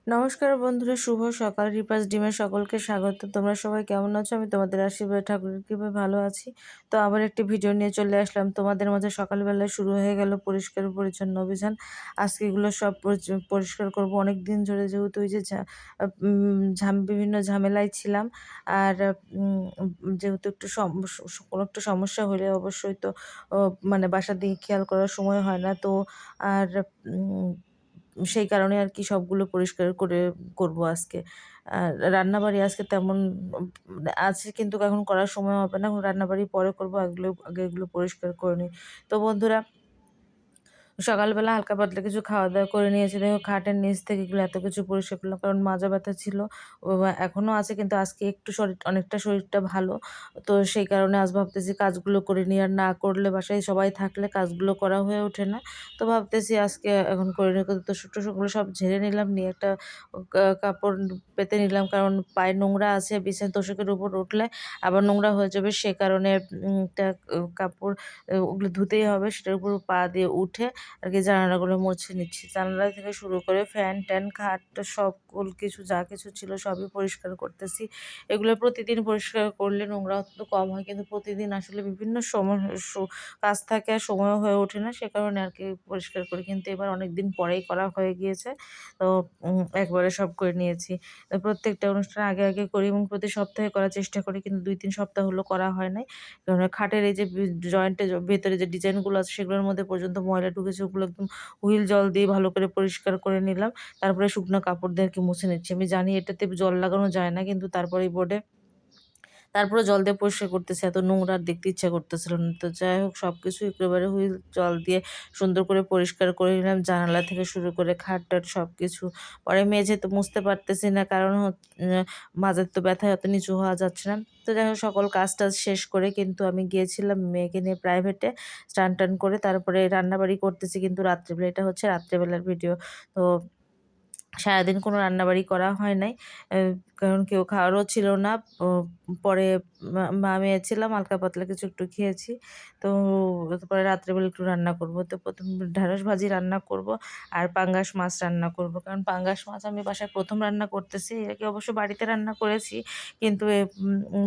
নমস্কার বন্ধুরা, শুভ সকাল। রিপাস ডিমে সকলকে স্বাগত। তোমরা সবাই কেমন আছো? আমি তোমাদের আশীর্বাদে ঠাকুরের কৃপায় ভালো আছি। তো আবার একটি ভিডিও নিয়ে চলে আসলাম তোমাদের মাঝে। সকালবেলায় শুরু হয়ে গেল পরিষ্কার পরিচ্ছন্ন অভিযান। আজকে এগুলো সব পরিষ্কার করব। অনেক দিন ধরে যেহেতু ওই যে বিভিন্ন ঝামেলায় ছিলাম। আর যেহেতু একটু কোনো একটু সমস্যা হলে অবশ্যই তো মানে বাসার দিকে খেয়াল করার সময় হয় না। তো আর উম সেই কারণে আরকি সবগুলো পরিষ্কার করব আজকে। আর রান্নাবাড়ি আজকে তেমন আছে, কিন্তু এখন করার সময় হবে না। রান্নাবাড়ি পরে করব। আগে এগুলো পরিষ্কার করে নিই। তো বন্ধুরা, সকালবেলা হালকা পাতলা কিছু খাওয়া-দাওয়া করে নিয়েছি। দেখো খাটের নিচ থেকে এগুলো এত কিছু পরিষ্কার করলাম, কারণ মাজা ব্যথা ছিল। এখনো আছে, কিন্তু আজকে একটু অনেকটা শরীরটা ভালো। তো সেই কারণে আজ ভাবতেছি কাজগুলো করে নিই। আর না করলে বাসায় সবাই থাকলে কাজগুলো করা হয়ে ওঠে না। তো ভাবতেছি আজকে এখন করে নিই। তো ওগুলো সব ঝেড়ে নিলাম, নিয়ে একটা কাপড় পেতে নিলাম। কারণ পায়ে নোংরা আছে, বিছানা তোশকের উপর উঠলে আবার নোংরা হয়ে যাবে। সে কারণে একটা কাপড় ওগুলো ধুতেই হবে। সেটার উপর পা দিয়ে উঠে আরকি জানালাগুলো মুছে নিচ্ছি। জানালা থেকে শুরু করে ফ্যান-ট্যান, খাট, সকল কিছু যা কিছু ছিল সবই পরিষ্কার করতেছি। এগুলো প্রতিদিন পরিষ্কার করলে নোংরা অন্তত কম হয়। কিন্তু প্রতিদিন আসলে বিভিন্ন সময় কাজ থাকে আর সময়ও হয়ে ওঠে না। সে কারণে আরকি পরিষ্কার করি। কিন্তু এবার অনেকদিন পরেই করা হয়ে গিয়েছে। তো একবারে সব করে নিয়েছি। প্রত্যেকটা অনুষ্ঠান আগে করি এবং প্রতি সপ্তাহে করার চেষ্টা করি। কিন্তু ২-৩ সপ্তাহ হলো করা হয় নাই। কারণ খাটের এই যে জয়েন্টের ভেতরে যে ডিজাইনগুলো আছে সেগুলোর মধ্যে পর্যন্ত ময়লা ঢুকেছে। ওগুলো একদম হুইল জল দিয়ে ভালো করে পরিষ্কার করে নিলাম। তারপরে শুকনো কাপড় দিয়ে আরকি মুছে নিচ্ছি। আমি জানি এটাতে জল লাগানো যায় না, কিন্তু তারপরে এই বোর্ডে তারপরে জল দিয়ে পরিষ্কার করতেছি। এত নোংরা আর দেখতে ইচ্ছা করতেছিল না। তো যাই হোক, সবকিছু একেবারে হুইল জল দিয়ে সুন্দর করে পরিষ্কার করে নিলাম। জানালা থেকে শুরু করে খাট-টাট সবকিছু। পরে মেঝে তো মুছতে পারতেছি না, কারণ মাজার তো ব্যথায় অত নিচু হওয়া যাচ্ছে না। তো যাই হোক, সকল কাজ-টাজ শেষ করে কিন্তু আমি গিয়েছিলাম মেয়েকে নিয়ে প্রাইভেটে স্নান-টান করে তারপরে রান্নাবাড়ি করতেছি, কিন্তু রাত্রেবেলা। এটা হচ্ছে রাত্রেবেলার ভিডিও। তো সারাদিন কোনো রান্নাবাড়ি করা হয় নাই। কারণ কেউ খাওয়ারও ছিল না। প পরে মা-মেয়ে ছিলাম, হালকা পাতলা কিছু একটু খেয়েছি। তো তারপরে রাত্রেবেলা একটু রান্না করব। তো ১ম ঢেঁড়স ভাজি রান্না করব আর পাঙ্গাস মাছ রান্না করব। কারণ পাঙ্গাস মাছ আমি বাসায় ১ম রান্না করতেছি। এর আগে অবশ্য বাড়িতে রান্না করেছি, কিন্তু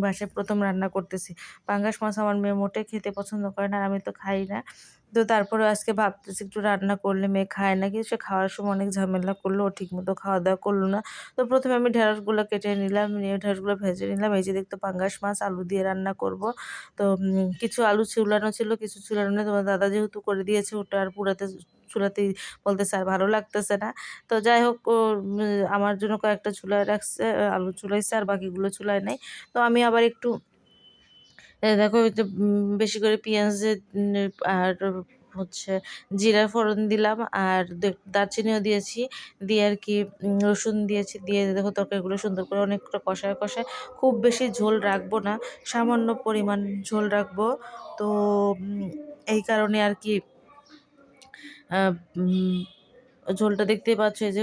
বাসায় ১ম রান্না করতেছি। পাঙ্গাস মাছ আমার মেয়ে মোটেই খেতে পছন্দ করে না, আর আমি তো খাই না। তো তারপরেও আজকে ভাবতেছি একটু রান্না করলে, মেয়ে খায় না। কিন্তু সে খাওয়ার সময় অনেক ঝামেলা করলো। ও ঠিকমতো খাওয়া-দাওয়া করল না। তো ১ম এ আমি ঢেঁড়সগুলো কেটে নিলাম, নিয়ে ঢেঁড়সগুলো ভেজে নিলাম। এই যে দেখতো পাঙ্গাস মাছ আলু দিয়ে রান্না করব। তো কিছু আলু চুলানো ছিল, কিছু চুলানো নেই। তোমার দাদা যেহেতু করে দিয়েছে, ওটা আর চুলাতেই বলতেছে আর ভালো লাগতেছে না। তো যাই হোক, ও আমার জন্য কয়েকটা চুলায় রাখছে, আলু চুলাইছে, আর বাকিগুলো চুলায় নাই। তো আমি আবার একটু দেখো ওই যে বেশি করে পেঁয়াজের আর হচ্ছে জিরার ফোড়ন দিলাম, আর দারচিনিও দিয়েছি। দিয়ে আরকি রসুন দিয়েছি। দিয়ে দেখো তরকারিগুলো সুন্দর করে অনেকটা কষায় খুব বেশি ঝোল রাখবো না, সামান্য পরিমাণ ঝোল রাখবো। তো এই কারণে আরকি আ উম ঝোলটা দেখতেই পাচ্ছ, এই যে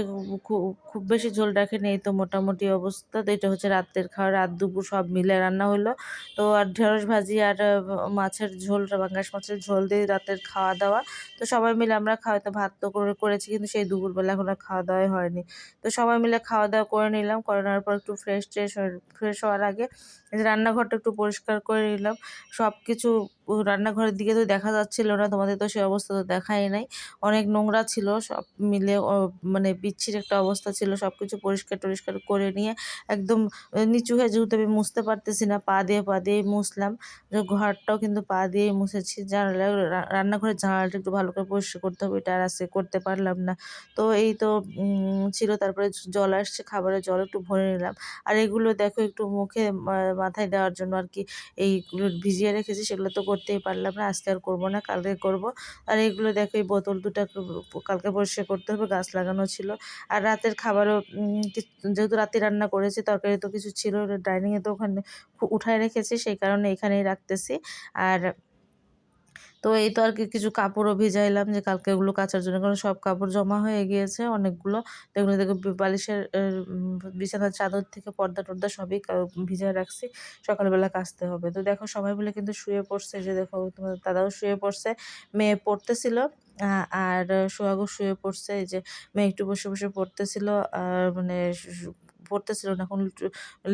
খুব বেশি ঝোল রাখিনি। এই তো মোটামুটি অবস্থা। তো এটা হচ্ছে রাতের খাওয়া। রাত দুপুর সব মিলে রান্না হইলো। তো আর ঢেঁড়স ভাজি আর মাছের ঝোলটা, পাঙ্গাস মাছের ঝোল দিয়ে রাতের খাওয়া-দাওয়া। তো সবাই মিলে আমরা তো ভাত তো করেছি, কিন্তু সেই দুপুরবেলা এখন আর খাওয়া-দাওয়াই হয়নি। তো সবাই মিলে খাওয়া-দাওয়া করে নিলাম। করে নেওয়ার পর একটু ফ্রেশ হওয়ার আগে এই যে রান্নাঘরটা একটু পরিষ্কার করে নিলাম। সবকিছু রান্নাঘরের দিকে তো দেখা যাচ্ছিল না। তোমাদের তো সেই অবস্থা তো দেখাই নাই। অনেক নোংরা ছিল। সব মিলে মানে বিচ্ছিরি একটা অবস্থা ছিল। সবকিছু পরিষ্কার-টরিষ্কার করে নিয়ে একদম নিচু হয়ে, যেহেতু আমি মুছতে পারতেছি না, পা দিয়েই মুছলাম। ঘরটাও কিন্তু পা দিয়েই মুছেছি। রান্নাঘরের জানালাটা একটু ভালো করে পরিষ্কার করতে হবে। এটা আর আজকে করতে পারলাম না। তো এই তো ছিল। তারপরে জল আসছে, খাবারের জল একটু ভরে নিলাম। আর এগুলো দেখো একটু মুখে মাথায় দেওয়ার জন্য আরকি এইগুলো ভিজিয়ে রেখেছি। সেগুলো তো করতেই পারলাম না। আজকে আর করব না, কালকে করব। আর এগুলো দেখো, এই বোতল ২ টা কালকে পরিষ্কার করতে হবে, গাছ লাগানো ছিল। আর রাতের খাবারও যেহেতু রাতে রান্না করেছি, তরকারি তো কিছু ছিল ডাইনিং এ, তো ওখানে উঠায় রেখেছি, সেই কারণে এখানেই রাখতেছি। আর তো এই তো আর কি কিছু কাপড়ও ভিজাইলাম যে কালকে ওগুলো কাচার জন্য, কারণ সব কাপড় জমা হয়ে গিয়েছে অনেকগুলো। তো এগুলো থেকে বালিশের বিছানার চাদর থেকে পর্দা-টর্দা সবই ভিজায় রাখছি। সকালবেলা কাচতে হবে। তো দেখো সবাই মিলে কিন্তু শুয়ে পড়ছে, যে দেখো তোমার দাদাও শুয়ে পড়ছে। মেয়ে পড়তেছিল আর সোহাগও শুয়ে পড়ছে। এই যে মেয়ে একটু বসে, বসে পড়তেছিল আর মানে পড়তেছিল না, এখন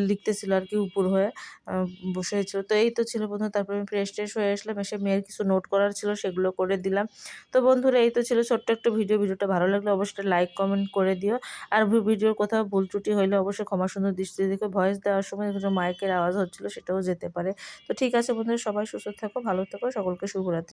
লিখতেছিল আর কি উপর হয়ে আ বসে হয়েছিল। তো এই তো ছিল বন্ধুরা, তারপরে আমি ফ্রেশ-ট্রেশ হয়ে আসলাম। এসে মেয়ের কিছু নোট করার ছিল সেগুলো করে দিলাম। তো বন্ধুরা এই তো ছিল ছোট্ট একটা ভিডিও। ভিডিওটা ভালো লাগলে অবশ্যই লাইক, কমেন্ট করে দিও। আর ভিডিওর কোথাও ভুল ত্রুটি হইলে অবশ্যই ক্ষমা সুন্দর দৃষ্টিতে দেখো। ভয়েস দেওয়ার সময় কিছু মাইকের আওয়াজ হচ্ছিল, সেটাও যেতে পারে। তো ঠিক আছে বন্ধুরা, সবাই সুস্থ থাকো, ভালো থেকো। সকলকে শুভরাত্রি।